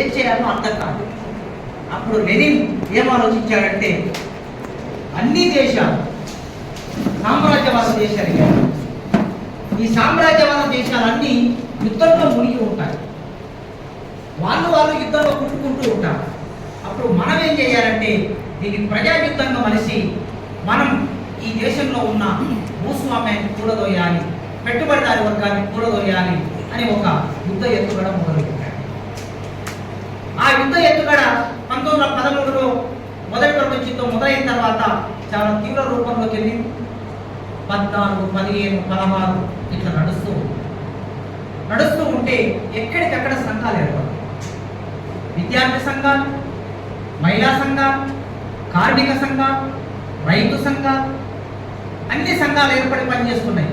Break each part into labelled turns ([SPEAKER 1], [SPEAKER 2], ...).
[SPEAKER 1] ఏం చేయాలో అర్థం కాదు. అప్పుడు లెనిన్ ఏం ఆలోచించాడంటే అన్ని దేశాలు సామ్రాజ్యవాద దేశాలు, ఈ సామ్రాజ్యవాద దేశాలన్నీ యుద్ధంలో మునిగి ఉంటాయి, వాళ్ళు యుద్ధంలో కుట్టుకుంటూ ఉంటారు. అప్పుడు మనం ఏం చేయాలంటే దీన్ని ప్రజాయుద్ధంగా మలిసి మనం ఈ దేశంలో ఉన్న భూస్వామ్యాన్ని కూడదోయాలి, పెట్టుబడిదారి వర్గాన్ని కూడదోయాలి అని ఒక యుద్ధ ఎత్తుగడ మొదలుపెట్టాడు. ఆ యుద్ధ ఎత్తుగడ 1913లో మొదటి ప్రపంచంతో మొదలైన తర్వాత చాలా తీవ్ర రూపంలోకి వెళ్ళింది. 14, 15, 16 ఇట్లా నడుస్తూ ఉంటే ఎక్కడికక్కడ సంఘాలు ఏర్పడతాయి. విద్యార్థి సంఘాలు, మహిళా సంఘాలు, కార్మిక సంఘాలు, రైతు సంఘాలు, అన్ని సంఘాలు ఏర్పడి పనిచేస్తున్నాయి.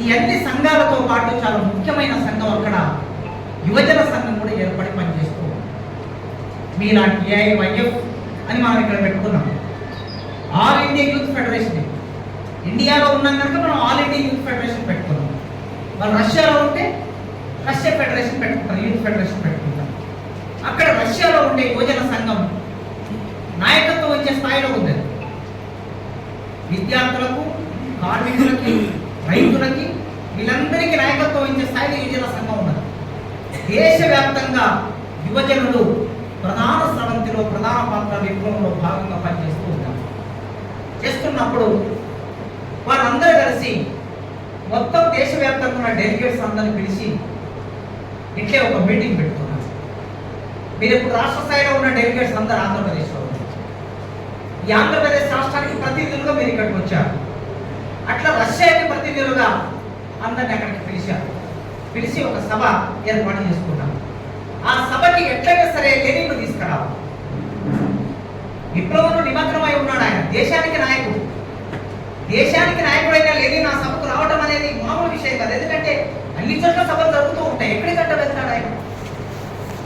[SPEAKER 1] ఈ అన్ని సంఘాలతో పాటు చాలా ముఖ్యమైన సంఘం అక్కడ యువజన సంఘం కూడా ఏర్పడి పనిచేస్తూ ఉంది. మీలాంటి ఏఐవైఎఫ్ అని మనం ఇక్కడ పెట్టుకున్నాం. ఆల్ ఇండియా యూత్ ఫెడరేషన్, ఇండియాలో ఉన్నాం కనుక మనం ఆల్ ఇండియా యూత్ ఫెడరేషన్ పెట్టుకున్నాం. వాళ్ళు రష్యాలో ఉంటే రష్యా ఫెడరేషన్ పెట్టుకుంటారు, యూత్ ఫెడరేషన్ పెట్టుకుంటారు. అక్కడ రష్యాలో ఉండే యువజన సంఘం నాయకత్వం వచ్చే స్థాయిలో ఉంది. విద్యార్థులకు, కార్మికులకి, రైతులకి, వీళ్ళందరికీ నాయకత్వం ఇచ్చే స్థాయిలో యువజన సంఘం ఉన్నది. దేశవ్యాప్తంగా యువజనులు ప్రధాన స్రవంతిలో, ప్రధాన పాత్ర విప్లవంలో భాగంగా పనిచేస్తూ ఉంటారు. చేస్తున్నప్పుడు వారందరూ కలిసి మొత్తం దేశవ్యాప్తంగా ఉన్న డెలిగేట్స్ అందరిని పిలిచి ఇట్లే ఒక మీటింగ్ పెట్టుకున్నారు. మీరు ఇప్పుడు రాష్ట్ర స్థాయిలో ఉన్న డెలిగేట్స్ అందరూ ఆంధ్రప్రదేశ్లో ఉన్నారు. ఈ ఆంధ్రప్రదేశ్ రాష్ట్రానికి ప్రతినిధులుగా మీరు ఇక్కడికి వచ్చారు. అట్లా రష్యాకి ప్రతినిధులుగా అందరిని అక్కడికి పిలిచి ఒక సభ ఏర్పాటు చేసుకున్నాం. ఆ సభకి ఎట్లయినా సరే లెనిన్ను తీసుకురావాలి. విప్లవంలో నిమగ్నమై ఉన్నాడు ఆయన, దేశానికి నాయకుడైన లెనిన్ ఆ సభకు రావడం అనేది మామూలు విషయం కాదు. ఎందుకంటే అన్ని చోట్ల సభలు జరుగుతూ ఉంటాయి, ఎక్కడికంటే వెళ్తాడు ఆయన.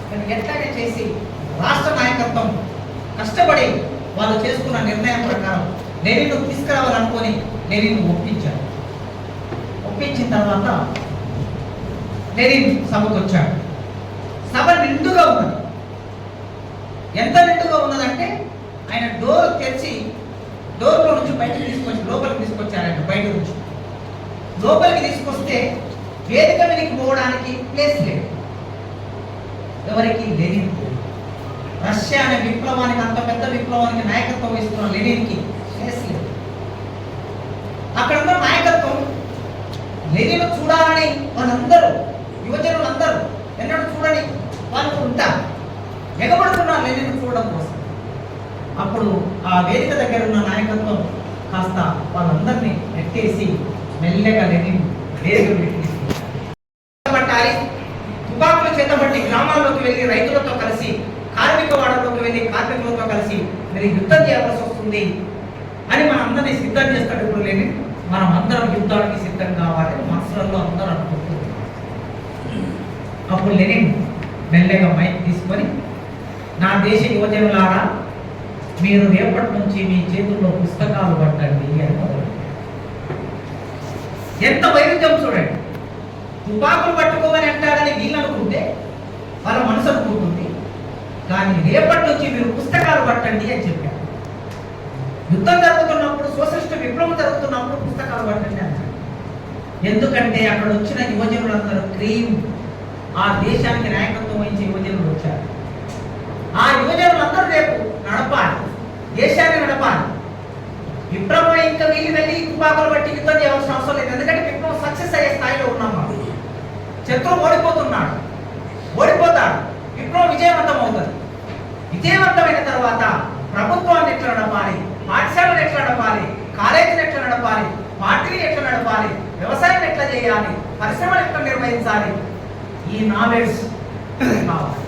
[SPEAKER 1] కానీ ఎట్లయినా చేసి రాష్ట్ర నాయకత్వం కష్టపడి వాళ్ళు చేసుకున్న నిర్ణయం ప్రకారం లెనిన్ను తీసుకురావాలనుకొని లెనిన్ను ఒప్పించారు. ఒప్పించిన తర్వాత లెనిన్ సభకు వచ్చాడు. సభ నిండుగా ఉన్నది. ఎంత నిండుగా ఉన్నదంటే ఆయన డోర్ తెరిచి డోర్లో నుంచి బయటకు లోపలికి తీసుకొచ్చారు. ఆయన బయట నుంచి లోపలికి తీసుకొస్తే వేదిక మీదకి పోవడానికి ప్లేస్ లేదు. ఎవరికి? లెనిన్. రష్యా అనే విప్లవానికి, అంత పెద్ద విప్లవానికి నాయకత్వం వహిస్తున్న లెనిన్కి ప్లేస్ లేదు. అక్కడ ఉన్న నాయకత్వం లెనిన్ చూడాలని వాళ్ళందరూ, యువజనులందరూ ఎన్నడూ చూడని వాళ్ళు ఉంటారు, ఎగబడుతున్నారు లెనిన్ చూడడం కోసం. అప్పుడు ఆ వేదిక దగ్గర ఉన్న నాయకత్వం కాస్త వాళ్ళందరినీ నెట్టేసి మెల్లగా లెనిన్ వేదిక పట్టాలి. తుపాకులు చేతబట్టి గ్రామాల్లోకి వెళ్ళి రైతులతో కలిసి, కార్మిక వాడలోకి వెళ్ళి కార్మికులతో కలిసి మీరు యుద్ధం చేయాల్సి వస్తుంది అని మన అందరినీ సిద్ధం చేస్తాడు. ఇప్పుడు లెనిన్ మనం అందరం యుద్ధానికి సిద్ధం కావాలి మనసులలో అందరూ అనుకుంటున్నారు. అప్పుడు లెనిన్ మెల్లగా మైక్ తీసుకొని, నా దేశ యువజనులారా, మీరు రేపటి నుంచి మీ చేతుల్లో పుస్తకాలు పట్టండి అని మొదలు. ఎంత వైరుధ్యం చూడండి. తుపాకులు పట్టుకోమని అంటాడని వీళ్ళు అనుకుంటే వాళ్ళ మనసు అనుకుంటుంది, కానీ రేపటి నుంచి మీరు పుస్తకాలు పట్టండి అని చెప్పారు. యుద్ధం జరుగుతున్నప్పుడు, సోషలిస్ట్ విప్లవం జరుగుతున్నప్పుడు పుస్తకాలు పట్టండి అంటారు. ఎందుకంటే అక్కడ వచ్చిన యువజనులందరూ క్రీమ్, ఆ దేశానికి నాయకత్వం వహించే యువజనులు వచ్చారు. ఆ యువజనులందరూ రేపు నడపాలి, దేశాన్ని నడపాలి. విప్లవం ఇంకా వీళ్ళు వెళ్ళి తుపాకులు బట్టి యుద్ధం చేయాల్సిన అవసరం లేదు. ఎందుకంటే విప్లవం సక్సెస్ అయ్యే స్థాయిలో ఉన్నాం. శత్రువు ఓడిపోతాడు, విప్లవం విజయవంతం అవుతుంది. విజయవంతమైన తర్వాత ప్రభుత్వాన్ని ఎట్లా నడపాలి, పాఠశాలను ఎట్లా నడపాలి, కాలేజీని ఎట్లా నడపాలి, పార్టీని ఎట్లా నడపాలి, వ్యవసాయం ఎట్లా చేయాలి, పరిశ్రమలు ఎట్లా నిర్వహించాలి, ఈ నాలెడ్జ్ కావాలి.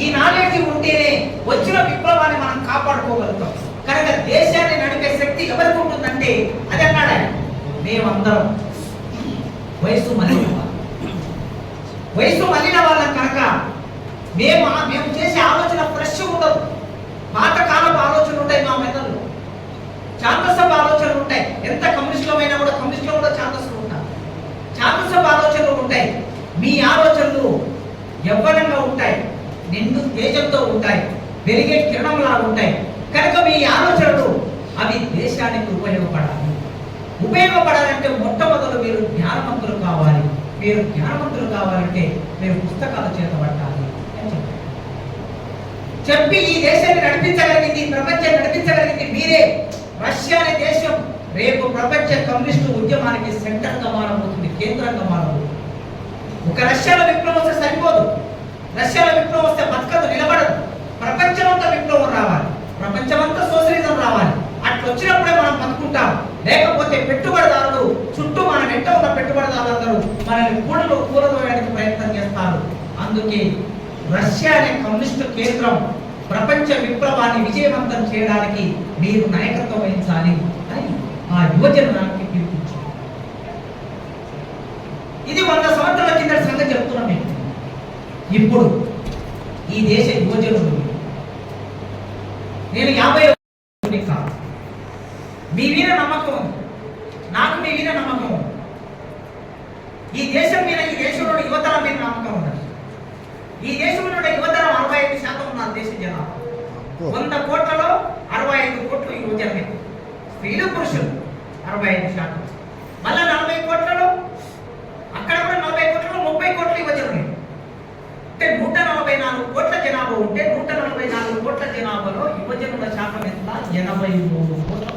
[SPEAKER 1] ఈ నాలెడ్జ్ ఉంటేనే వచ్చిన విప్లవాన్ని మనం కాపాడుకోగలుగుతాం. కనుక దేశాన్ని నడిపే శక్తి ఎవరికి ఉంటుందంటే అది అన్నాడు ఆయన, మేమందరం వయసు మళ్ళిన వాళ్ళం కనుక మేము చేసే ఆలోచన ఫ్రెష్ ఉండదు. పాతకాలపు ఆలోచనలు ఉంటాయి మా మెదడులో, ఛాందసపు ఆలోచనలు ఉంటాయి. ఎంత కమ్యూనిస్టులమైనా కూడా కమ్యూనిస్టులు కూడా ఛాందసులు ఉంటారు, ఛాందసపు ఆలోచనలు ఉంటాయి. మీ ఆలోచనలు యవ్వనంగా ఉంటాయి, వెలిగే కిరణంలా ఉంటాయి. కనుక మీ ఆలోచనలు అవి దేశానికి ఉపయోగపడాలంటే మొట్టమొదలు మీరు జ్ఞానవంతులు కావాలి. మీరు జ్ఞానవంతులు కావాలంటే మీరు పుస్తకాలు చేతబట్టాలి అని చెప్పి ఈ దేశాన్ని నడిపించగలిగింది, ప్రపంచాన్ని నడిపించగలిగింది మీరే. రష్యా అనే దేశం రేపు ప్రపంచ కమ్యూనిస్టు ఉద్యమానికి సెంటర్గా మారబోతుంది, కేంద్రంగా మారబోతుంది. ఒక రష్యాలో విప్లవం వస్తే సరిపోదు, రష్యాలో విప్లవం వస్తే బతకదు, నిలబడదు. ప్రపంచమంతా విప్లవం రావాలి, ప్రపంచమంతా సోషలిజం రావాలి. అట్లా వచ్చినప్పుడే మనం బతుకుంటాం. లేకపోతే పెట్టుబడిదారులు చుట్టూ మన వెంట ఉన్న పెట్టుబడిదారులందరూ మనల్ని కూలదోయడానికి ప్రయత్నం చేస్తారు. అందుకే రష్యా అనే కమ్యూనిస్టు కేంద్రం ప్రపంచ విప్లవాన్ని విజయవంతం చేయడానికి మీరు నాయకత్వం వహించాలి అని ఆ యువజనానికి పిలుపునిచ్చారు. ఇది 100 సంవత్సరాల కింద సంగతి చెప్తున్నాం మీకు. ఇప్పుడు ఈ దేశ యువజనులు, నేను 50 కాదు, మీ మీద నమ్మకం ఉంది, నాకు మీ మీద నమ్మకం ఉంది, ఈ దేశం మీద, ఈ దేశంలో యువతరం మీద నమ్మకం ఉన్నది. ఈ దేశంలో యువతరం 65% ఉన్నారు దేశ జనాభా. 100 కోట్లలో 65 కోట్లు యువజనమే, స్త్రీలు పురుషులు 65%. మళ్ళా 40 కోట్లలో, అక్కడ కూడా 40 కోట్లలో 30 కోట్ల యువజనమే. అంటే 144 కోట్ల జనాభా ఉంటే 144 కోట్ల జనాభాలో యువజనుల శాతం ఎంత? 83 కోట్ల.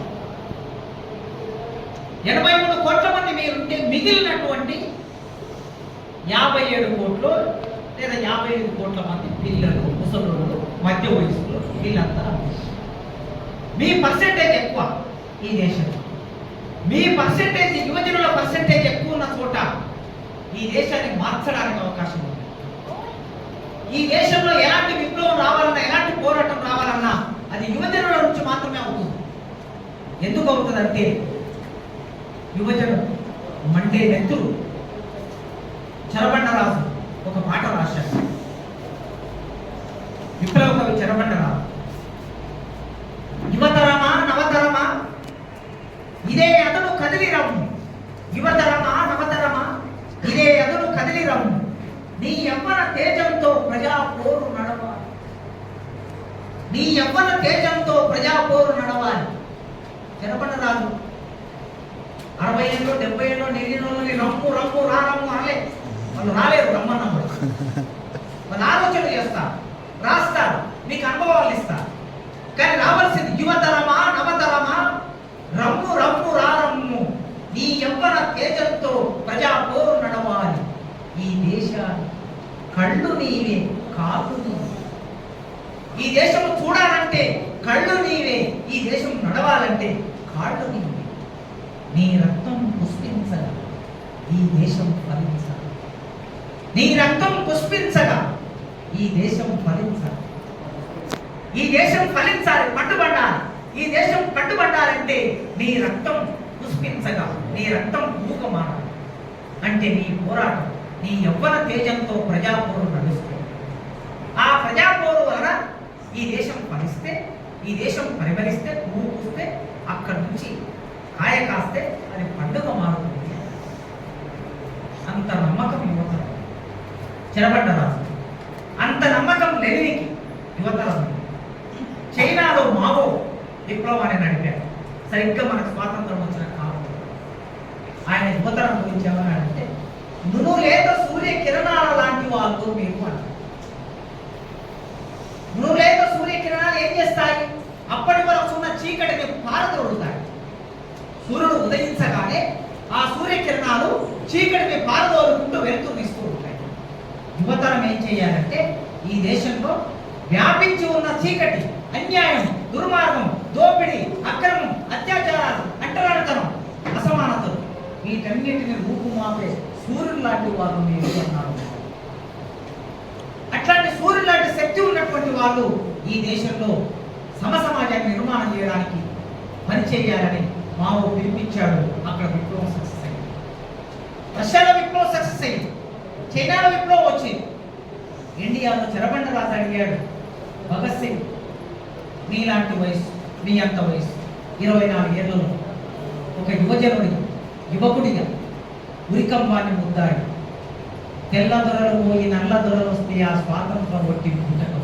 [SPEAKER 1] 83 కోట్ల మంది మీరుంటే మిగిలినటువంటి 57 కోట్లు లేదా 55 కోట్ల మంది పిల్లలు, ముసలోళ్ళు, మధ్య వయసులో, వీళ్ళంతా. మీ పర్సెంటేజ్ ఎక్కువ ఈ దేశంలో. మీ పర్సెంటేజ్, యువజనుల పర్సెంటేజ్ ఎక్కువ ఉన్న చోట ఈ దేశాన్ని మార్చడానికి అవకాశం ఉంది. ఈ దేశంలో ఎలాంటి విప్లవం రావాలన్నా, ఎలాంటి పోరాటం రావాలన్నా అది యువజనుల నుంచి మాత్రమే అవుతుంది. ఎందుకు అవుతుందంటే యువజనులు మండే నెత్తులు. చెరబండరాజు ఒక పాట రాశాడు, విప్లవ కవి చెరబండరాజు. యువతరమా నవతరమా ఇదే అతను కదిలి రమ్ము, యువతరమా నవతరమా ఇదే అతను కదిలి రమ్ము, నీ యవ్వన తేజంతో ప్రజా పోరు నడవాలి, నీ యవ్వన తేజంతో ప్రజా పోరు నడవాలి. చెరబండరాజు 60 ఏళ్ళు 70 ఏళ్ళు నిలిన వాళ్ళని రమ్ము రమ్ము రా రమ్ము అనలే. వాళ్ళు రాలేరు, రమ్మన్నప్పుడు వాళ్ళు ఆలోచన చేస్తారు, రాస్తారు, మీకు అనుభవాలు ఇస్తారు. కానీ రావాల్సింది యువతరమా నవతరమా రమ్ము రమ్ము రా రమ్ము, నీ యవ్వన తేజంతో ప్రజా పోరు నడవాలి. ఈ దేశాన్ని కళ్ళు నీవే కాళ్ళు నీవే, ఈ దేశం చూడాలంటే కళ్ళు నీవే, ఈ దేశం నడవాలంటే కాళ్ళు నీవే. నీ రక్తం పుష్పించగా ఈ దేశం ఫలించాలి, నీ రక్తం పుష్పించగా ఈ దేశం ఫలించాలి. ఈ దేశం ఫలించాలి, పట్టుబడాలి. ఈ దేశం పట్టుబడాలంటే నీ రక్తం పుష్పించగా, నీ రక్తం పూకమానాలి. అంటే నీ పోరాటం, నీ యవ్వన తేజంతో ప్రజాపోరు నడుస్తుంది. ఆ ప్రజాపోరు వలన ఈ దేశం ఫలిస్తే, ఈ దేశం పరిమళిస్తే, పువ్వు పూస్తే, అక్కడి నుంచి కాయ కాస్తే అది పండుగ మారుతుంది. అంత నమ్మకం యువతరం చెరబండరాజు, అంత నమ్మకం లెనిన్కి యువతరం. చైనాలో మావో విప్లవాన్ని నడిపారు, సరిగ్గా మనకు స్వాతంత్రం వచ్చిన కాలం. ఆయన యువతరం గురించి ఏమన్నాడంటే, నునులేత సూర్య కిరణాల లాంటి వాళ్ళు మీరు అంటారు. నునులేత సూర్య కిరణాలు ఏం చేస్తాయి? అప్పటి వరకు ఉన్న చీకటిని పారదోడుతాయి. సూర్యుడు ఉదయించగానే ఆ సూర్యకిరణాలు చీకటిని పారదోలుకుంటూ వెళ్తూ ఉంటాయి. యువతరం ఏం చేయాలంటే ఈ దేశంలో వ్యాపించి ఉన్న చీకటి, అన్యాయం, దుర్మార్గం, దోపిడీ, అక్రమం, అత్యాచారాలు, అంటరానితనం, అసమానతలు, వీటన్నిటిని రూపుమాపే సూర్యుడు లాంటి వాళ్ళు మీరు అన్నారు. అట్లాంటి సూర్యుడు లాంటి శక్తి ఉన్నటువంటి వాళ్ళు ఈ దేశంలో సమసమాజాన్ని నిర్మాణం చేయడానికి పనిచేయాలని మావో పిలిపించాడు. అక్కడ విప్లవం సక్సెస్ అయింది, రష్యాలో విప్లవం సక్సెస్ అయింది, చైనాలో విప్లవం వచ్చింది. ఇండియాలో చెరబండరాజు అడిగాడు, భగత్ సింగ్ మీలాంటి వయసు, మీ అంత వయసు 24 ఏళ్లలో ఒక యువకుడిగా ఉరికంబాన్ని ముద్దాడి, తెల్ల దొరలు పోయి నల్ల దొరలు వస్తే ఆ స్వాతంత్రం ఒట్టి పుట్టకం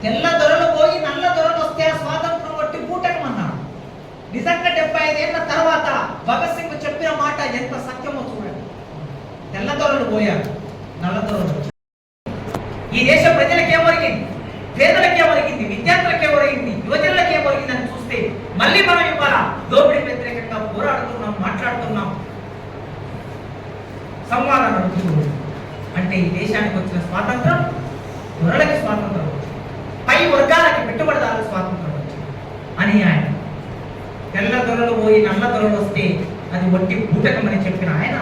[SPEAKER 1] తెల్ల దొరలు పోయి నల్ల దొరలు వస్తే ఆ స్వాతంత్రం కొట్టి బూటకం అన్నాడు. నిజంగా 75 ఏళ్ల తర్వాత భగత్ సింగ్ చెప్పిన మాట ఎంత సత్యమో చూడండి. తెల్ల దొరలు పోయారు, నల్ల దొరలు వచ్చారు. ఈ దేశ ప్రజలకి ఏమొరిగింది, పేదలకి ఏమొరిగింది, విద్యార్థులకి ఏమొరిగింది, యువజనులకి ఏమొరిగింది అని చూస్తే మళ్ళీ మనం ఇవాళ దోపిడీ వ్యతిరేకంగా పోరాడుతున్నాం, మాట్లాడుతున్నాం, సంవాదాలు నడుపుతున్నాం. అంటే ఈ దేశానికి వచ్చిన స్వాతంత్రం దొరలకి స్వాతంత్రం వచ్చింది, పై వర్గాలకి పెట్టుబడిదారులకు స్వాతంత్రం వచ్చింది అని ఆయన. తెల్ల దొరలు పోయి నల్ల దొరలు వస్తే అది వట్టి బూటకం అని చెప్పిన ఆయన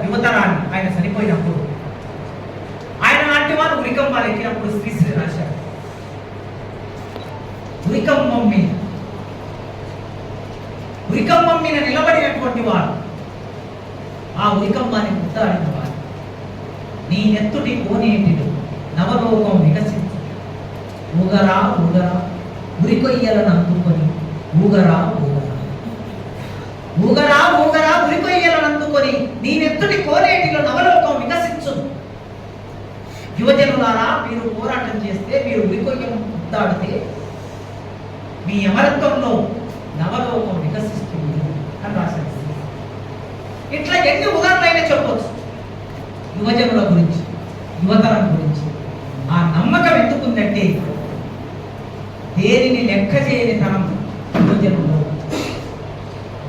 [SPEAKER 1] యువతరాన్ని ఆయన చనిపోయినప్పుడు ఆయన లాంటి వారు ఉరికంబాలు ఎక్కినప్పుడు శ్రీశ్రీ రాశారు, ఉరికంబం మీద నిలబడినటువంటి వాడు, ఆ ఉరికంబాన్ని ముద్దాడిన వాడు, నీ నెత్తుటి కోనేటిలో నవలోకం వికసించు, ఊగరా ఊగరా ఉరికొయ్యలను అందుకొని, ఊగరా ఊగరా ఊగరా ఊగరా ఉరికొయ్యలను అందుకొని, నీ నెత్తుటి కోనేటిలో నవలోకం వికసించు. యువజనులారా, మీరు పోరాటం చేస్తే, మీరు ఉరికొయ్యం ముద్దాడితే మీ అమరత్వంలో నవలోకం వికసిస్తుంది అని రాశారు. ఇట్లా ఎన్ని ఉదాహరణలైనా చెప్పవచ్చు యువజనుల గురించి, యువతరం గురించి. ఆ నమ్మకం ఎందుకుందంటే దేనిని లెక్క చేయని తనం యువజనులు,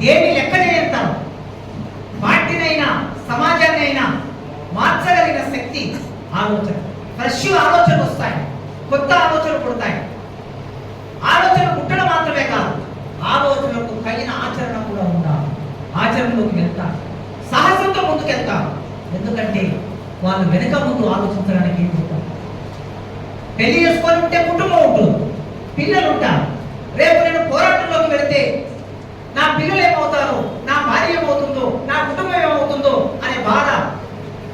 [SPEAKER 1] దేనిని లెక్క చేయని తనం, పార్టీనైనా సమాజాన్ని అయినా మార్చగలిగిన శక్తి ఆలోచన. ఫ్రెష్ ఆలోచనలు వస్తాయి, కొత్త ఆలోచనలు పుడతాయి. ఆలోచన పుట్టడం మాత్రమే కాదు, ఆలోచనలకు తగిన ఆచరణ కూడా ఉండాలి. ఆచరణలోకి వెళ్తారు, సాహసంతో ముందుకెళ్తారు. ఎందుకంటే వాళ్ళు వెనుక ముందు ఆలోచించడానికి ఏం చెప్తారు. పెళ్లి చేసుకొని ఉంటే కుటుంబం ఉంటుంది, పిల్లలు ఉంటారు. రేపు నేను పోరాటంలోకి వెళితే నా పిల్లలు ఏమవుతారో, నా భార్య ఏమవుతుందో, నా కుటుంబం ఏమవుతుందో అనే బాధ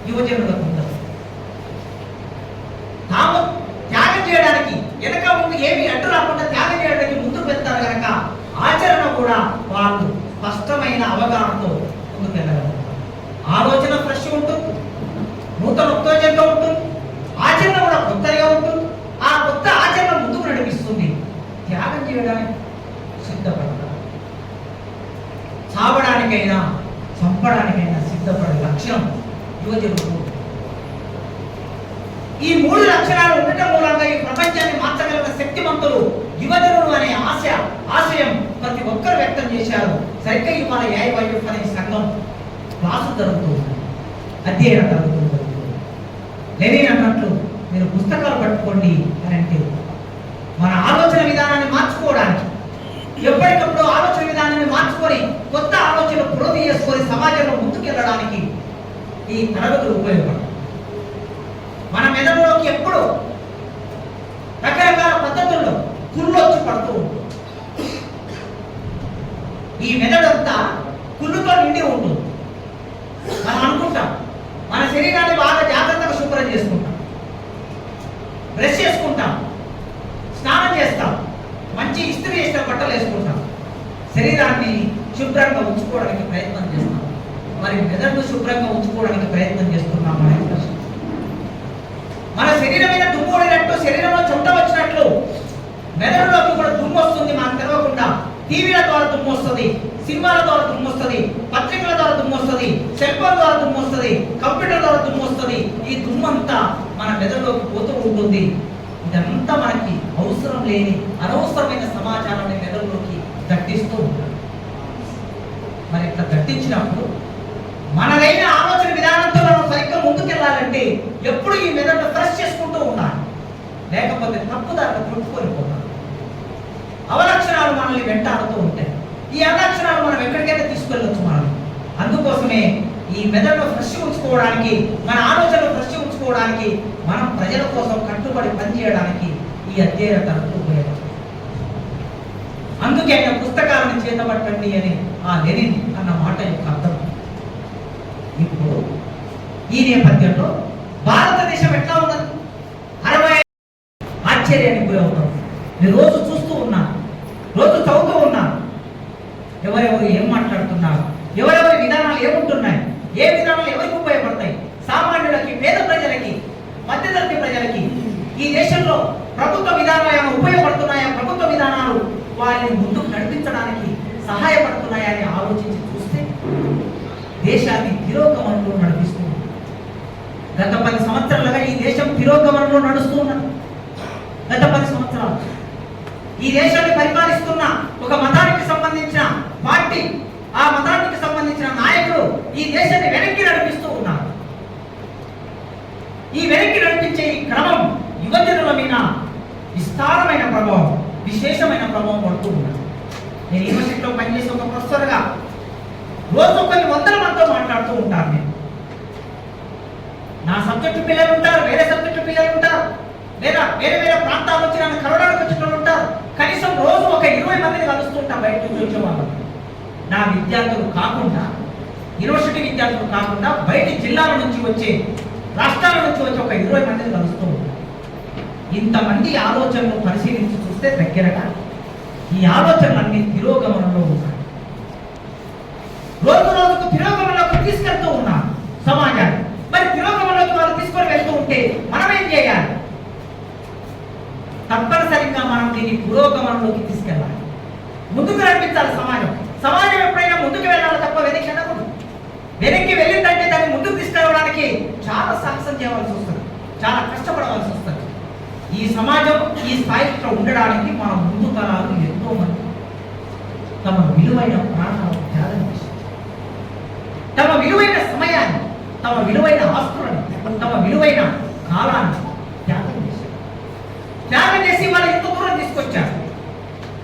[SPEAKER 1] యువజనులకు ఉంటుంది. తాము త్యాగం చేయడానికి వెనక ముందు ఏమి అడ్డు రాకుండా త్యాగం చేయడానికి ముందుకు వెళ్తారు కనుక ఆచరణ కూడా వాళ్ళు స్పష్టమైన అవగాహనతో ముందుకు వెళ్ళగలుగుతారు. ఆలోచన ఫ్రెష్ ఉంటుంది, నూతన ఉత్తేజంగా ఉంటుంది, ఆచరణ కూడా కొత్తగా ఉంటుంది. ఆ కొత్త ఆచరణ ముందుకు నడిపిస్తుంది. త్యాగం చేయడానికి సిద్ధపడతారు, చావడానికైనా చంపడానికైనా సిద్ధపడే లక్ష్యం యువజనులకు. ఈ 3 లక్షణాలు ఉండటం మూలంగా ఈ ప్రపంచాన్ని మార్చగలిగిన శక్తిమంతులు యువజనులు అనే ఆశయం ప్రతి ఒక్కరు వ్యక్తం చేశారు. సరిగ్గా ఇవాళ ఏఐవైఎఫ్ అనే సంఘం క్లాసు జరుగుతుంది, అధ్యయనం జరుగుతుంది. లెనిన్ అన్నట్లు మీరు పుస్తకాలు పట్టుకోండి అని అంటే మన ఆలోచన విధానాన్ని మార్చుకోవడానికి, ఎప్పటికప్పుడు ఆలోచన విధానాన్ని మార్చుకొని కొత్త ఆలోచన పురోగతి చేసుకొని సమాజంలో ముందుకెళ్ళడానికి ఈ తరగతులు ఉపయోగపడతాయి. మన మెదడులోకి ఎప్పుడు రకరకాల పద్ధతుల్లో కుళ్ళు వచ్చి పడుతూ ఉంటుంది. ఈ మెదడంతా కుళ్ళుతో నిండి ఉంటుంది. మనం అనుకుంటాం మన శరీరాన్ని బాగా జాగ్రత్తగా శుభ్రం చేసుకుంటాం, బ్రష్ చేసుకుంటాం, స్నానం చేస్తాం, మంచి ఇస్త్రీ చేసిన బట్టలు వేసుకుంటాం, శరీరాన్ని శుభ్రంగా ఉంచుకోవడానికి ప్రయత్నం చేస్తాం. మరి మెదడును శుభ్రంగా ఉంచుకోవడానికి ప్రయత్నం చేస్తున్నాం. మన శరీరం మీద దుమ్ము పడినట్టు, శరీరంలో చెమట వచ్చినట్లు మెదడులోకి కూడా దుమ్ము వస్తుంది. మనకు తెలియకుండా టీవీల ద్వారా దుమ్ము వస్తుంది, సినిమాల ద్వారా దుమ్ము వస్తుంది, పత్రికల ద్వారా దుమ్ము వస్తుంది, సెల్ ఫోన్ ద్వారా దుమ్ము వస్తుంది, కంప్యూటర్ ద్వారా దుమ్ము వస్తుంది. ఈ దుమ్ము అంతా మన మెదడులోకి పోతూ ఉంటుంది. ఇదంతా మనకి అవసరం లేని అనవసరమైన సమాచారాన్ని మెదడులోకి దట్టిస్తూ ఉంటాం. మరి ఇట్లా దట్టించినప్పుడు మనదైన ఆలోచన విధానంతో మనం సరిగ్గా ముందుకెళ్ళాలంటే ఎప్పుడు ఈ మెదడును ఫ్రెష్ చేసుకుంటూ ఉండాలి. లేకపోతే తప్పుదారిలో చుట్టుకొని పోతాం. అవలక్షణాలు మనల్ని వెంటాడుతూ ఉంటాయి. ఈ అవలక్షణాలు మనం ఎక్కడికైనా తీసుకెళ్ళొచ్చు మనం. అందుకోసమే ఈ మెదడును ఫ్రెష్ ఉంచుకోవడానికి, మన ఆలోచనలు ఫ్రెష్ ఉంచుకోవడానికి, మనం ప్రజల కోసం కట్టుబడి పనిచేయడానికి ఈ అధ్యయన తరగతులు ఉపయోగపడుతుంది. అందుకే ఆయన పుస్తకాలను చేతబట్టండి అని ఆ లెనిన్ అన్న మాట యొక్క అర్థం. ఇప్పుడు ఈ నేపథ్యంలో భారతదేశం ఎట్లా ఉన్నది? 60 ఆశ్చర్యానికి గురవుతాం. నేను రోజు చూస్తూ ఉన్నాను, రోజు చదువుతూ ఉన్నాను. ఎవరెవరు ఏం మాట్లాడుతున్నారు, ఎవరెవరి విధానాలు ఏముంటున్నాయి, ఏ విధానాలు ఎవరికి ఉపయోగపడతాయి, సామాన్యులకి, పేద ప్రజలకి, మధ్యతరగతి ప్రజలకి, ఈ దేశంలో ప్రభుత్వ విధానాలు ఏమైనా ఉపయోగపడుతున్నాయా, ప్రభుత్వ విధానాలు వారిని ముందుకు నడిపించడానికి సహాయపడుతున్నాయని ఆలోచించి చూస్తే దేశాన్ని తిరోగమనంలో నడిపిస్తుంది. గత 10 సంవత్సరాలుగా ఈ దేశం తిరోగమనంలో నడుస్తూ ఉన్నది. గత 10 సంవత్సరాలు ఈ దేశాన్ని పరిపాలిస్తున్న ఒక మతానికి సంబంధించిన పార్టీ, ఆ మతానికి సంబంధించిన నాయకులు ఈ దేశాన్ని వెనక్కి నడిపిస్తూ ఉన్నారు. ఈ వెనక్కి నడిపించే ఈ క్రమం యువజనుల మీద విస్తారమైన ప్రభావం, విశేషమైన ప్రభావం పడుతూ ఉన్నారు. నేను యూనివర్సిటీలో పనిచేసే ఒక ప్రొఫెసర్గా రోజు కొన్ని వందల మందితో మాట్లాడుతూ ఉంటాను. నేను నా సబ్జెక్టు పిల్లలు ఉంటారు, వేరే సబ్జెక్టు పిల్లలు ఉంటారు, లేదా వేరే వేరే ప్రాంతాల నుంచి నన్ను కలవడానికి వచ్చిన వాళ్ళు ఉంటారు. కనీసం రోజు ఒక 20 మందిని కలుస్తూ ఉంటాం బయట నుంచి వచ్చే వాళ్ళు. నా విద్యార్థులు కాకుండా, యూనివర్సిటీ విద్యార్థులు కాకుండా బయట జిల్లాల నుంచి వచ్చే, రాష్ట్రాల నుంచి వచ్చి ఒక 20 మందిని కలుస్తూ ఉంటాం. ఇంతమంది ఆలోచనలు పరిశీలించి చూస్తే దగ్గరగా ఈ ఆలోచనలన్నీ తిరోగమనంలో ఉన్నాయి. రోజు రోజుకు తిరోగమనంలోకి తీసుకెళ్తూ ఉన్నారు సమాజాన్ని. మరి తిరోగమనంలోకి వాళ్ళు తీసుకొని వెళ్తూ ఉంటే మనం ఏం చేయాలి? తప్పనిసరిగా మనం దీన్ని పురోగమనంలోకి తీసుకెళ్ళాలి, ముందుకు నడిపించాలి సమాజం. సమాజం ఎప్పుడైనా ముందుకు వెళ్ళాలి తప్ప వెనక్కి వెళ్ళకూడదు. వెనక్కి వెళ్ళిందంటే దాన్ని ముందుకు తీసుకెళ్ళడానికి చాలా సాహసం చేయవలసి వస్తుంది, చాలా కష్టపడవలసి వస్తుంది. ఈ సమాజం ఈ స్థాయిలో ఉండడానికి మన ముందు తరాలు ఎంతో మంది తమ విలువైన ప్రాణాలను త్యాగం చేశారు. తమ విలువైన సమయాన్ని, తమ విలువైన ఆస్తులను, తమ విలువైన కాలాన్ని త్యాగం చేశారు. త్యాగం చేసి వాళ్ళు ఎంతో దూరం తీసుకొచ్చారు.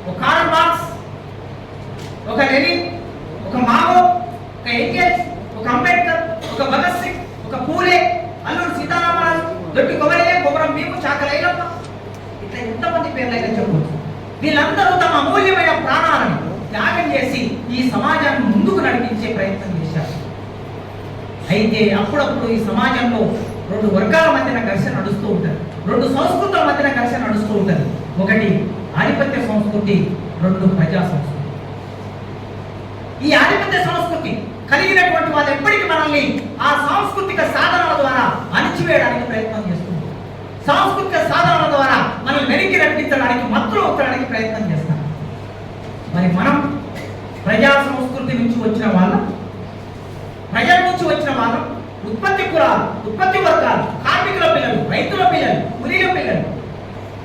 [SPEAKER 1] ఒక కార్ల్ మార్క్స్, ఒక లెనిన్, ఒక మావో, ఒక ఎంగెల్స్, ఒక అంబేద్కర్, ఒక భగత్ సింగ్, ఒక పూలే, అల్లూరి సీతారామరాజు, దొడ్డి కొమరయ్య, కొమరం భీము, చాకలైలమ్మ, ఇట్లా ఎంతమంది పేర్లైనా చెప్పవచ్చు. వీళ్ళందరూ తమ అమూల్యమైన ప్రాణాలను త్యాగం చేసి ఈ సమాజాన్ని ముందుకు నడిపించే ప్రయత్నం చేశారు. అయితే అప్పుడప్పుడు ఈ సమాజంలో 2 వర్గాల మధ్యన ఘర్షణ నడుస్తూ ఉంటుంది, 2 సంస్కృతుల మధ్యన ఘర్షణ నడుస్తూ ఉంటుంది. ఒకటి ఆధిపత్య సంస్కృతి, 2 ప్రజా సంస్కృతి. ఈ ఆధిపత్య సంస్కృతి కలిగినటువంటి వాళ్ళు ఎప్పటికీ మనల్ని ఆ సాంస్కృతిక సాధనాల ద్వారా అణిచివేయడానికి ప్రయత్నం చేస్తుంది. సాంస్కృతిక సాధనాల ద్వారా మనల్ని వెనక్కి నడిపించడానికి, మత్తులో ఉంచడానికి ప్రయత్నం చేస్తాం. మరి మనం ప్రజా సంస్కృతి నుంచి వచ్చిన వాళ్ళం, ప్రజల నుంచి వచ్చిన వాళ్ళం, ఉత్పత్తి కులాలు, ఉత్పత్తి వర్గాలు, కార్మికుల పిల్లలు, రైతుల పిల్లలు, కూలీల పిల్లలు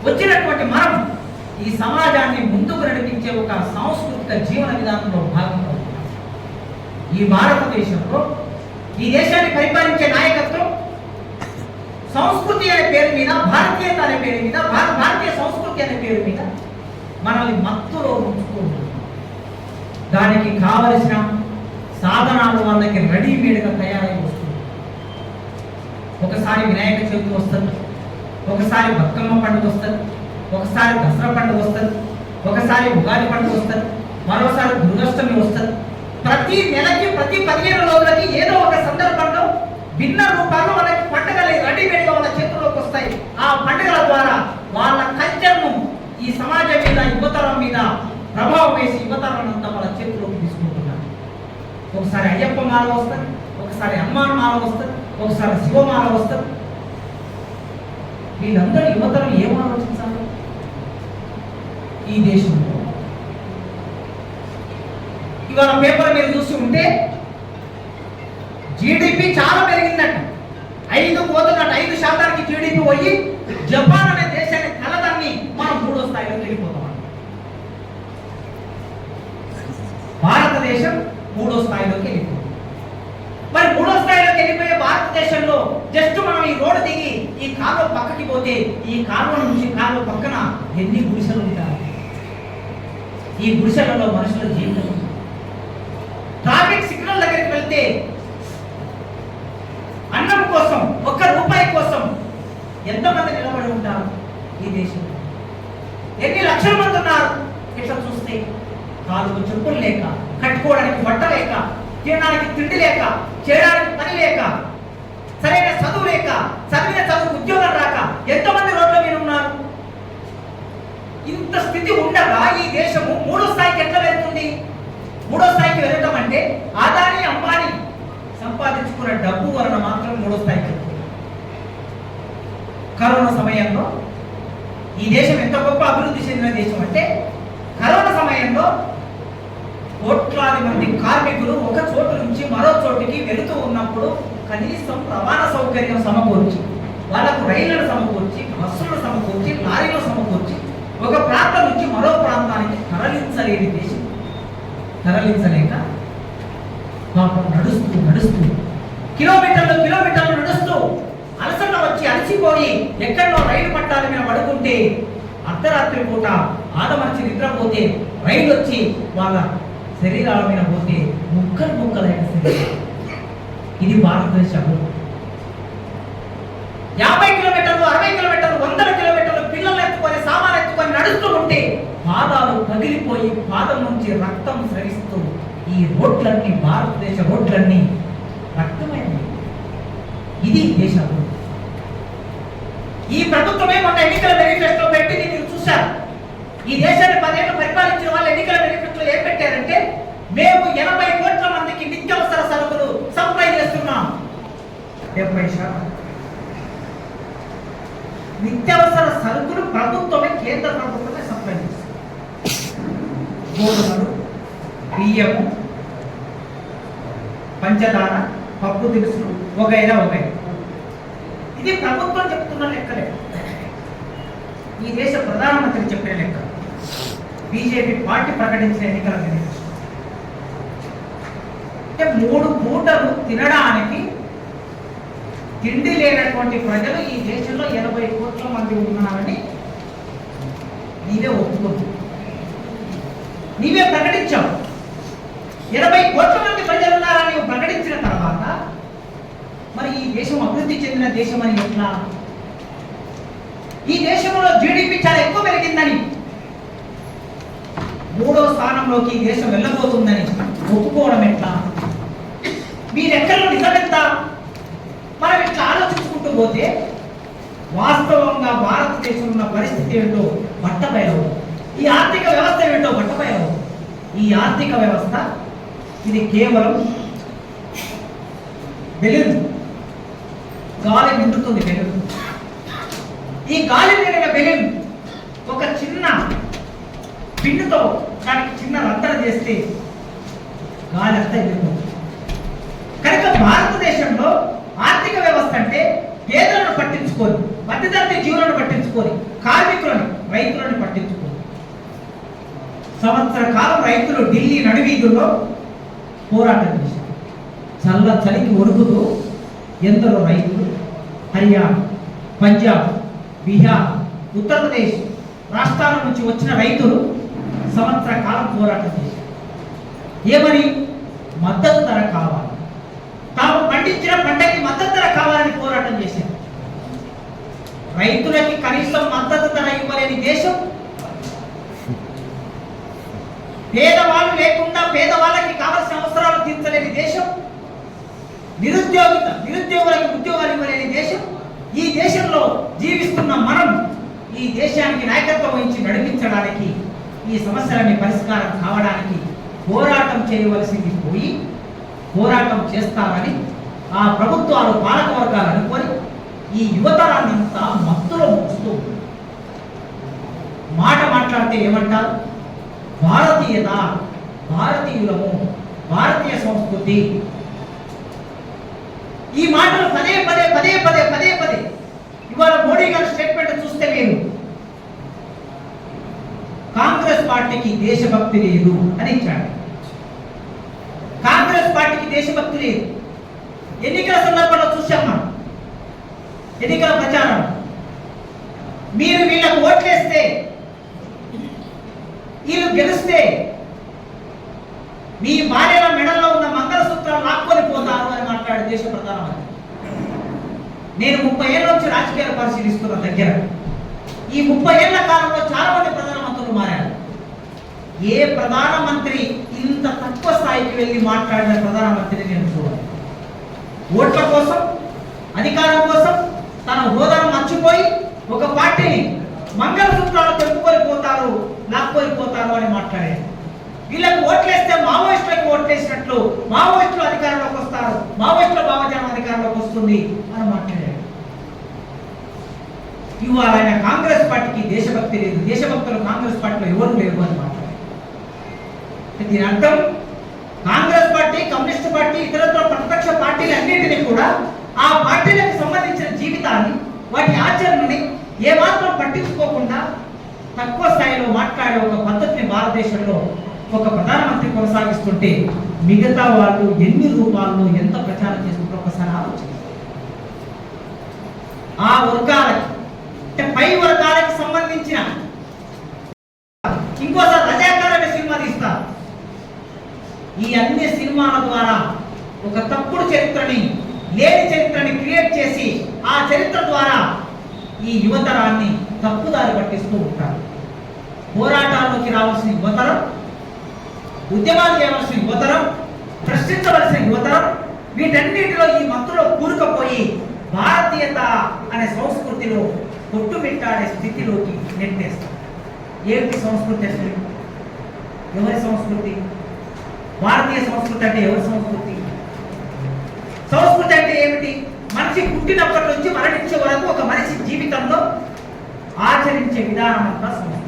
[SPEAKER 1] వచ్చినటువంటి మనం ఈ సమాజాన్ని ముందుకు నడిపించే ఒక సాంస్కృతిక జీవన విధానంలో భాగంగా ఉన్నాం. ఈ భారతదేశంలో ఈ దేశాన్ని పరిపాలించే నాయకత్వం సంస్కృతి అనే పేరు మీద, భారతీయత అనే పేరు మీద, భారతీయ సంస్కృతి అనే పేరు మీద మనల్ని మత్తులో ఉంచుకుంటుంది. దానికి కావలసిన సాధనాలు వాళ్ళకి రెడీమేడ్గా తయారై వస్తుంది. ఒకసారి వినాయక చవితి వస్తుంది, ఒకసారి బతుకమ్మ పండుగ వస్తుంది, ఒకసారి దసరా పండుగ వస్తుంది, ఒకసారి ఉగాది పండుగ వస్తుంది, మరోసారి దుర్గాష్టమి వస్తుంది. ప్రతి నెలకి, ప్రతి 15 రోజులకి ఏదో ఒక సందర్భంలో భిన్న రూపాల్లో వాళ్ళకి పండుగలు రెడీమేడ్గా వాళ్ళ చేతుల్లోకి వస్తాయి. ఆ పండుగల ద్వారా వాళ్ళ కల్చర్ను ఈ సమాజం మీద, యువతరం మీద ప్రభావం వేసి యువతరం అంతా వాళ్ళ చేతుల్లోకి తీసుకుంటున్నారు. ఒకసారి అయ్యప్ప మాల వస్తుంది, ఒకసారి హనుమాన్ మాల వస్తుంది, ఒకసారి శివమాల వస్తుంది. వీళ్ళందరూ యువతరం ఏం ఆలోచించాలి? ఈ దేశంలో ఇవాళ పేపర్ మీరు చూసి ఉంటే జీడిపి చాలా పెరిగిందట, 5% జీడిపి పోయి జపాన్ అనే దేశాన్ని కలదాన్ని మనం 3వ స్థాయిలోకి వెళ్ళిపోతాం. భారతదేశం 3వ స్థాయిలోకి వెళ్ళిపోతుంది. మరి 3వ స్థాయిలోకి వెళ్ళిపోయే భారతదేశంలో జస్ట్ మనం ఈ రోడ్డు దిగి ఈ కాలువ పక్కకి పోతే ఈ కాలువ నుంచి కాలువ పక్కన ఎన్ని గుడిసెలు ఉంటాయి. ఈ గుడిసెలలో మనుషుల జీవితం. ట్రాఫిక్ సిగ్నల్ దగ్గరికి వెళ్తే అన్నం కోసం, 1 రూపాయి కోసం ఎంతమంది నిలబడి ఉంటారు ఈ దేశంలో? ఎన్ని లక్షల మంది ఉన్నారు. ఇట్లా చూస్తే కాలుకు చెప్పులు లేక, కట్టుకోవడానికి బట్ట లేక, తినడానికి తిండి లేక, చేయడానికి పని లేక, సరైన చదువు లేక, చదివిన చదువు ఉద్యోగం రాక ఎంతమంది రోడ్ల మీద ఉన్నారు. ఇంత స్థితి ఉండగా ఈ దేశము 3వ స్థాయికి ఎట్లా వెళ్తుంది? 3వ స్థాయికి వెళ్ళటం అంటే అదానీ, అంబానీ సంపాదించుకున్న డబ్బు వలన మాత్రం 3వ స్థాయికి వెళ్తుంది. కరోనా సమయంలో ఈ అభివృద్ధి చెందిన దేశం అంటే కరోనా సమయంలో కోట్లాది మంది కార్మికులు ఒక చోటు నుంచి మరో చోటుకి వెళుతూ ఉన్నప్పుడు కనీసం రవాణా సౌకర్యం సమకూర్చి, వాళ్ళకు రైళ్లను సమకూర్చి, బస్సులను సమకూర్చి, లారీలు సమకూర్చి ఒక ప్రాంతం నుంచి మరో ప్రాంతానికి తరలించలేని దేశం. తరలించలేక పాపం నడుస్తూ కిలోమీటర్లు నడుస్తూ అలసట వచ్చి అలసిపోయి ఎక్కడో రైలు పట్టాల మీద పడుకుంటే అర్ధరాత్రి పూట ఆదమర్చి నిద్రపోతే రైలు వచ్చి వాళ్ళ శరీరాల మీద పోతే ముక్కలైన శరీరం. ఇది భారతదేశం. 50 కిలోమీటర్లు, 60 కిలోమీటర్లు, 100 కిలోమీటర్లు పిల్లలు ఎత్తుకొని సామాన్ ఎత్తుకొని నడుస్తూ ఉంటే పాదాలు పగిలిపోయి పాదం నుంచి రక్తం స్రవిస్తూ ఈ రోడ్లన్నీ, భారతదేశ రోడ్లన్నీ రక్తమైనవి. ఇది దేశం. ఈ ప్రభుత్వమే మొన్న ఎన్నికల మేనిఫెస్టో పెట్టింది, మీరు చూశారు. ఈ దేశాన్ని 10 ఏళ్ళు పరిపాలించిన వాళ్ళు ఎన్నికల మేనిఫెస్టోలో ఏం పెట్టారంటే, మేము 80 కోట్ల మందికి నిత్యావసర సరుకులు సప్లై చేస్తున్నాం. 70% నిత్యావసర సరుకులు ప్రభుత్వమే, కేంద్ర ప్రభుత్వమే సప్లై చేస్తుంది. గోధుమలు, బియ్యము, పంచదార, పప్పు దినుసులు వగైరా. ఇది ప్రభుత్వం చెప్తున్న లెక్కలే. ఈ దేశ ప్రధానమంత్రి చెప్పిన లెక్క, బీజేపీ పార్టీ ప్రకటించిన ఎన్నికల మేనిఫెస్టో. 3 పూటలు తినడానికి తిండి లేనటువంటి ప్రజలు ఈ దేశంలో 80 కోట్ల మంది ఉన్నారని నీవే ఒప్పుకుంది, నీవే ప్రకటించావు. 80 కోట్ల మంది ప్రజలు ఉన్నారని ప్రకటించిన తర్వాత మరి ఈ దేశం అభివృద్ధి చెందిన దేశం అని ఎట్లా? ఈ దేశంలో జీడిపి చాలా ఎక్కువ పెరిగిందని, 3వ స్థానంలోకి ఈ దేశం వెళ్ళబోతుందని ఒప్పుకోవడం ఎట్లా? మీరెక్కడో నిజమెంత? మనం ఇట్లా ఆలోచించుకుంటూ పోతే వాస్తవంగా భారతదేశంలో ఉన్న పరిస్థితి ఏంటో బట్టబయలు. ఈ ఆర్థిక వ్యవస్థ ఏంటో బట్టబయలు. ఈ ఆర్థిక వ్యవస్థ ఇది కేవలం బెలూన్, గాలి నిండుతుంది బెలూన్. ఈ గాలి నిండిన బెలూన్ ఒక చిన్న పిన్నుతో దానికి చిన్న రంధ్ర చేస్తే గాలి అంతా ఎగిరిపోతుంది. కనుక భారతదేశంలో ఆర్థిక వ్యవస్థ అంటే పేదలను పట్టించుకొని, మధ్యతరగతి జీవులను పట్టించుకొని, కార్మికులను, రైతులను పట్టించుకొని, సంవత్సర కాలం రైతులు ఢిల్లీ నడివీధుల్లో పోరాటం చేశారు. చలికి ఒరుగుతూ ఎందరో రైతులు హర్యానా, పంజాబ్, బీహార్, ఉత్తరప్రదేశ్ రాష్ట్రాల నుంచి వచ్చిన రైతులు సంవత్సర కాలం పోరాటం చేశారు. ఏమని? మద్దతు ధర కావాలి, తాము పండించిన పంటకి మద్దతు ధర కావాలని పోరాటం చేశారు. రైతులకి కనీసం మద్దతు ధర ఇవ్వలేని దేశం, పేదవాళ్ళు లేకుండా పేదవాళ్ళకి కావాల్సిన అవసరాలు తీర్చలేని దేశం, నిరుద్యోగులకు ఉద్యోగాలు ఇవ్వలేని దేశం. ఈ దేశంలో జీవిస్తున్న మనం ఈ దేశానికి నాయకత్వం వహించి నడిపించడానికి, ఈ సమస్యలన్నీ పరిష్కారం కావడానికి పోరాటం చేయవలసింది పోయి పోరాటం చేస్తారని ఆ ప్రభుత్వాలు, పాలక వర్గాలు అనుకొని ఈ యువతరాన్నంతా మత్తులో ముంచుతూ మాట్లాడితే ఏమంటారు? భారతీయత, భారతీయులము, భారతీయ సంస్కృతి. ఈ మాటలు పదే పదే ఇవాళ మోడీ గారి స్టేట్మెంట్ చూస్తే మీరు కాంగ్రెస్ పార్టీకి దేశభక్తి లేదు అని ఇచ్చాడు. కాంగ్రెస్ పార్టీకి దేశభక్తి లేదు. ఎన్నికల సందర్భంలో చూసాం మనం, ఎన్నికల ప్రచారం. మీరు వీళ్ళకు ఓట్లేస్తే, వీళ్ళు గెలిస్తే మీ భార్యల మెడల్లో ఉన్న మంగళసూత్రాలు లాక్కొని పోతారు అని మాట్లాడే దేశ ప్రధానమంత్రి. నేను 30 ఏళ్ళ నుంచి రాజకీయాలు పరిశీలిస్తున్న దగ్గర ఈ 30 ఏళ్ల కాలంలో చాలా మంది ప్రధానమంత్రులు మారారు. ఏ ప్రధానమంత్రి ఇంత తక్కువ స్థాయికి వెళ్ళి మాట్లాడిన ప్రధానమంత్రిని నేను చూడాలి. ఓట్ల కోసం, అధికారం కోసం తన హోదాను మర్చిపోయి ఒక పార్టీని మంగళసూత్రాలు తెప్పుకొని పోతారు, లాక్కొని పోతారు అని మాట్లాడారు. వీళ్ళకి ఓట్లేస్తే మావోయిస్టులకు ఓట్లేసినట్లు మావోయిస్టులు అధికారంలోకి వస్తారు, మావోయిస్టుల భావజాలం అధికారంలోకి వస్తుంది అని మాట్లాడారు. ఇవాళ ఆయన కాంగ్రెస్ పార్టీకి దేశభక్తి లేదు, దేశభక్తులు కాంగ్రెస్ పార్టీలో ఎవరు లేరు అని మాట్లాడారు. దీని అర్థం కాంగ్రెస్ పార్టీ, కమ్యూనిస్ట్ పార్టీ, ఇతరత్ర ప్రతిపక్ష పార్టీలు అన్నింటినీ కూడా ఆ పార్టీలకు సంబంధించిన జీవితాన్ని, వాటి ఆచరణని ఏమాత్రం పట్టించుకోకుండా తక్కువ స్థాయిలో మాట్లాడే ఒక పద్ధతిని భారతదేశంలో ఒక ప్రధానమంత్రి కొనసాగిస్తుంటే మిగతా వాళ్ళు ఎన్ని రూపాల్లో ఎంత ప్రచారం చేసుకుంటారో ఒకసారి ఆలోచించారు. ఆ వర్గాలకి అంటే పై వర్గాలకు సంబంధించిన ఇంకోసారి రజాకార్ అనే సినిమా తీస్తారు. ఈ అన్ని సినిమాల ద్వారా ఒక తప్పుడు చరిత్రని, లేని చరిత్రని క్రియేట్ చేసి ఆ చరిత్ర ద్వారా ఈ యువతరాన్ని తప్పుదారి పట్టిస్తూ ఉంటారు. పోరాటాల్లోకి రావాల్సిన యువతరం, ఉద్యమాలు చేయవలసిన యువతరం, ప్రశ్నించవలసిన యువతరం, వీటన్నిటిలో ఈ మత్తులో కూరుకుపోయి భారతీయత అనే సంస్కృతిలో కొట్టుమిట్టాడే స్థితిలోకి నెట్టేస్తారు. ఏమిటి సంస్కృతి అసలు? ఎవరి సంస్కృతి? భారతీయ సంస్కృతి అంటే ఎవరి సంస్కృతి? సంస్కృతి అంటే ఏమిటి? మనిషి పుట్టినప్పటి నుంచి మరణించే వరకు ఒక మనిషి జీవితంలో ఆచరించే విధానం అంతా సంస్కృతి.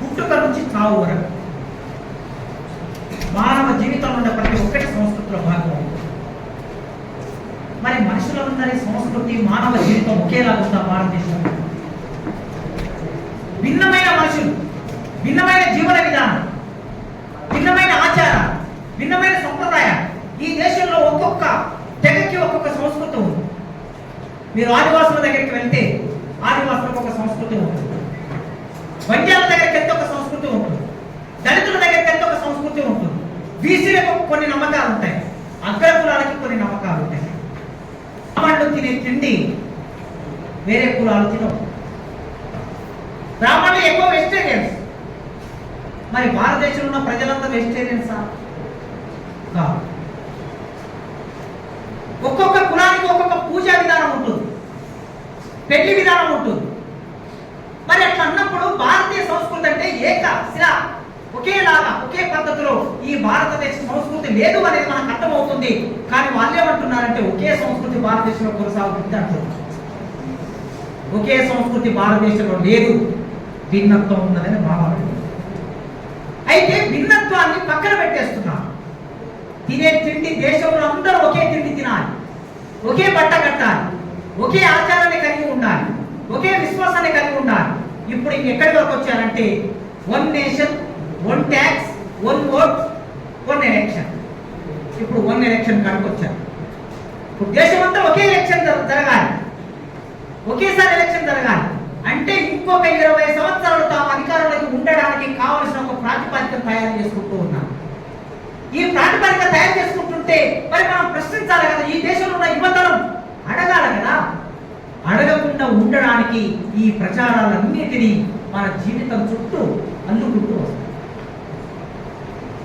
[SPEAKER 1] పుట్టుక నుంచి చావు వరకు మానవ జీవితంలో ఉన్న ప్రతి ఒక్కటి సంస్కృతిలో భాగం. మరి మనుషులందరి సంస్కృతి, మానవ జీవితం ఒకేలాగా ఉందా భారతదేశంలో? భిన్నమైన మనుషులు, భిన్నమైన జీవన విధానం, భిన్నమైన ఆచారం, భిన్నమైన సంప్రదాయాలు. ఈ దేశంలో ఒక్కొక్క తెగకి ఒక్కొక్క సంస్కృతి ఉంది. మీరు ఆదివాసుల దగ్గరికి వెళ్తే ఆదివాసులకు ఒక సంస్కృతి ఉంటుంది, వంజాల దగ్గరికి వెళ్తే ఒక సంస్కృతి ఉంటుంది, దళితుల దగ్గరికి వెళ్తే ఒక సంస్కృతి ఉంటుంది, బీసీలకు కొన్ని నమ్మకాలు ఉంటాయి, అగ్రకులాలకి కొన్ని నమ్మకాలు ఉంటాయి. బ్రాహ్మణులు తినే తిండి వేరే కులాలు తినవు. బ్రాహ్మణులు ఎక్కువ వెజిటేరియన్స్. మరి భారతదేశంలో ఉన్న ప్రజలంతా వెజిటేరియన్సా? కాదు. ఒక్కొక్క కులానికి ఒక్కొక్క పూజా విధానం ఉంటుంది, పెళ్లి విధానం ఉంటుంది. మరి అట్లా అన్నప్పుడు భారతీయ సంస్కృతి అంటే ఏకశిలా ఒకేలాగా ఒకే పద్ధతిలో ఈ భారతదేశ సంస్కృతి లేదు అనేది మనకు అర్థమవుతుంది. కానీ వాళ్ళు ఏమంటున్నారంటే ఒకే సంస్కృతి భారతదేశంలో కొనసాగుతుంది అంటున్నారు. ఒకే సంస్కృతి భారతదేశంలో లేదు, భిన్నత్వం ఉన్నదని భావన. అయితే భిన్నత్వాన్ని పక్కన పెట్టేస్తున్నారు. తినే తిండి దేశంలో అందరూ ఒకే తిండి తినాలి, ఒకే బట్ట కట్టాలి, ఒకే ఆచారాన్ని కలిగి ఉండాలి, ఒకే విశ్వాసాన్ని కలిగి ఉండాలి. ఇప్పుడు ఎక్కడి వరకు వచ్చారంటే 1 నేషన్ 1 ట్యాక్స్ 1 ఓట్ 1 ఎలక్షన్. ఇప్పుడు 1 ఎలక్షన్ కాడికి వచ్చారు. ఇప్పుడు దేశమంతా ఒకే ఎలక్షన్ జరగాలి, ఒకేసారి ఎలక్షన్ జరగాలి అంటే ఇంకొక 20 సంవత్సరాలు తాము అధికారంలోకి ఉండడానికి కావలసిన ఒక ప్రాతిపదికను తయారు చేసుకుంటూ ఉన్నారు. ఈ ప్రాతిపదిక తయారు చేసుకుంటుంటే మరి మనం ప్రశ్నించాలి కదా, ఈ దేశంలో ఉన్న యువతరం అడగాలి కదా. అడగకుండా ఉండడానికి ఈ ప్రచారాలన్నిటినీ మన జీవితం చుట్టూ అల్లుకుంటూ వస్తాయి.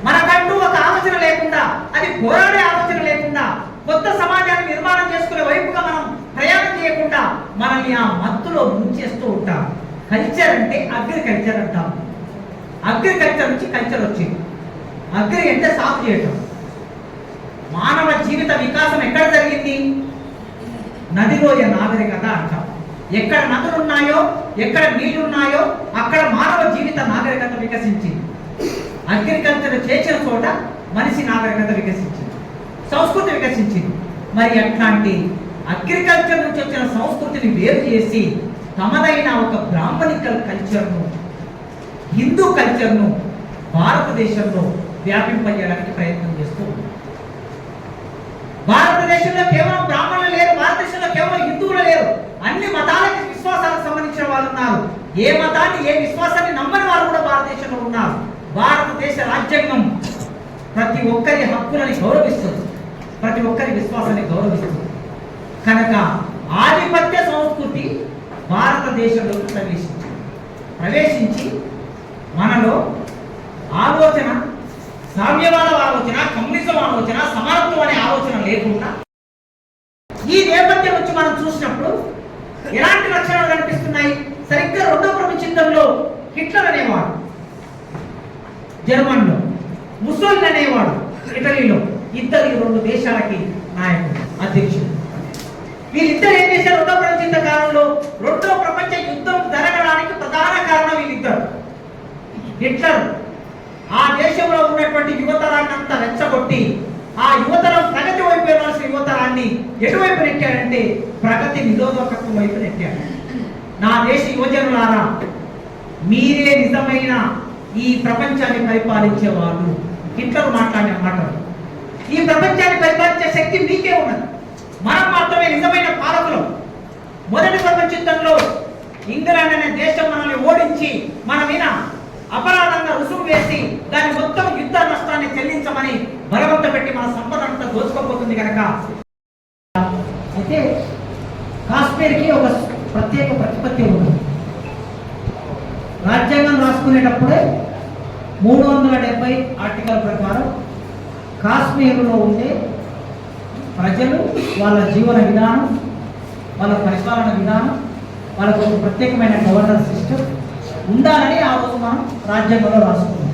[SPEAKER 1] మనకంటూ ఒక ఆలోచన లేకుండా, అది పోరాడే ఆలోచన లేకుండా, కొత్త సమాజాన్ని నిర్మాణం చేసుకునే వైపుగా మనం ప్రయాణం చేయకుండా మనల్ని ఆ మత్తులో ముంచేస్తూ ఉంటాం. కల్చర్ అంటే అగ్రికల్చర్ అంటాం. అగ్రికల్చర్ నుంచి కల్చర్ వచ్చింది. అగ్రి అంటే సాగు చేయటం. మానవ జీవిత వికాసం ఎక్కడ జరిగింది? నదిలోయ నాగరికత అంటాం. ఎక్కడ నదులు ఉన్నాయో, ఎక్కడ నీళ్లున్నాయో అక్కడ మానవ జీవిత నాగరికత వికసించింది. అగ్రికల్చర్ చేసిన చోట మనిషి నాగరికత వికసించింది, సంస్కృతి వికసించింది. మరి అట్లాంటి అగ్రికల్చర్ నుంచి వచ్చిన సంస్కృతిని వేరు చేసి తమదైన ఒక బ్రాహ్మణికల్ కల్చర్ను, హిందూ కల్చర్ను భారతదేశంలో వ్యాపింపజేయడానికి ప్రయత్నం చేస్తూ ఉన్నారు. భారతదేశంలో కేవలం బ్రాహ్మణులు లేరు, భారతదేశంలో కేవలం హిందువులు లేరు, అన్ని మతాలకి విశ్వాసాలకు సంబంధించిన వాళ్ళు ఉన్నారు. ఏ మతాన్ని, ఏ విశ్వాసాన్ని నమ్మని వాళ్ళు కూడా భారతదేశంలో ఉన్నారు. భారతదేశ రాజ్యాంగం ప్రతి ఒక్కరి హక్కులని గౌరవిస్తుంది, ప్రతి ఒక్కరి విశ్వాసాన్ని గౌరవిస్తుంది. కనుక ఆధిపత్య సంస్కృతి భారతదేశంలోకి ప్రవేశించి మనలో ఆలోచన, సామ్యవాద ఆలోచన, కమ్యూనిజం ఆలోచన, సమానత్వం అనే ఆలోచన లేకుండా ఈ నేపథ్యం నుంచి మనం చూసినప్పుడు ఎలాంటి లక్షణాలు కనిపిస్తున్నాయి? సరిగ్గా రెండో ప్రపంచ యుద్ధంలో హిట్లర్ అనేవాడు జర్మన్లో, ముసోలిని అనేవాడు ఇటలీలో, ఇద్దరు 2 దేశాలకి నాయకుడు, అధ్యక్షుడు. వీళ్ళిద్దరు ఏం చేశారు? రెండో ప్రపంచ యుద్ధ కాలంలో రెండో ప్రపంచ యుద్ధం జరగడానికి ప్రధాన కారణం వీళ్ళిద్దరు. హిట్లర్ ఆ దేశంలో ఉన్నటువంటి యువతరాన్ని అంతా రెచ్చగొట్టి ఆ యువతరం ప్రగతి వైపు వెళ్ళాల్సిన యువతరాన్ని ఎటువైపు నెట్టాడంటే ప్రగతి నిరోధకత్వం వైపు నెట్టాడు. నా దేశ యువజనులారా, మీరే నిజమైన ఈ ప్రపంచాన్ని పరిపాలించేవాళ్ళు. హిట్లర్ మాట్లాడిన మాటలు. ఈ ప్రపంచాన్ని పరిపాలించే శక్తి మీకే ఉన్నది. మనం మాత్రమే నిజమైన పాలకులం. మొదటి ప్రపంచ యుద్ధంలో ఇంగ్లాండ్ అనే దేశం మనల్ని ఓడించి మన మీద అపరాధంగా రుసుము వేసి దాని మొత్తం యుద్ధ నష్టాన్ని చెల్లించమని బలవంత పెట్టి మన సంపద అంతా దోచుకోబోతుంది కనుక. అయితే కాశ్మీర్కి ఒక ప్రత్యేక ప్రతిపత్తి ఉంది. రాజ్యాంగం రాసుకునేటప్పుడే 370 ఆర్టికల్ ప్రకారం కాశ్మీరులో ఉండే ప్రజలు వాళ్ళ జీవన విధానం, వాళ్ళ పరిపాలన విధానం, వాళ్ళకు ఒక ప్రత్యేకమైన గవర్నర్ సిస్టమ్ ఉండాలని ఆ రోజు మనం రాజ్యాంగంలో రాసుకున్నాం.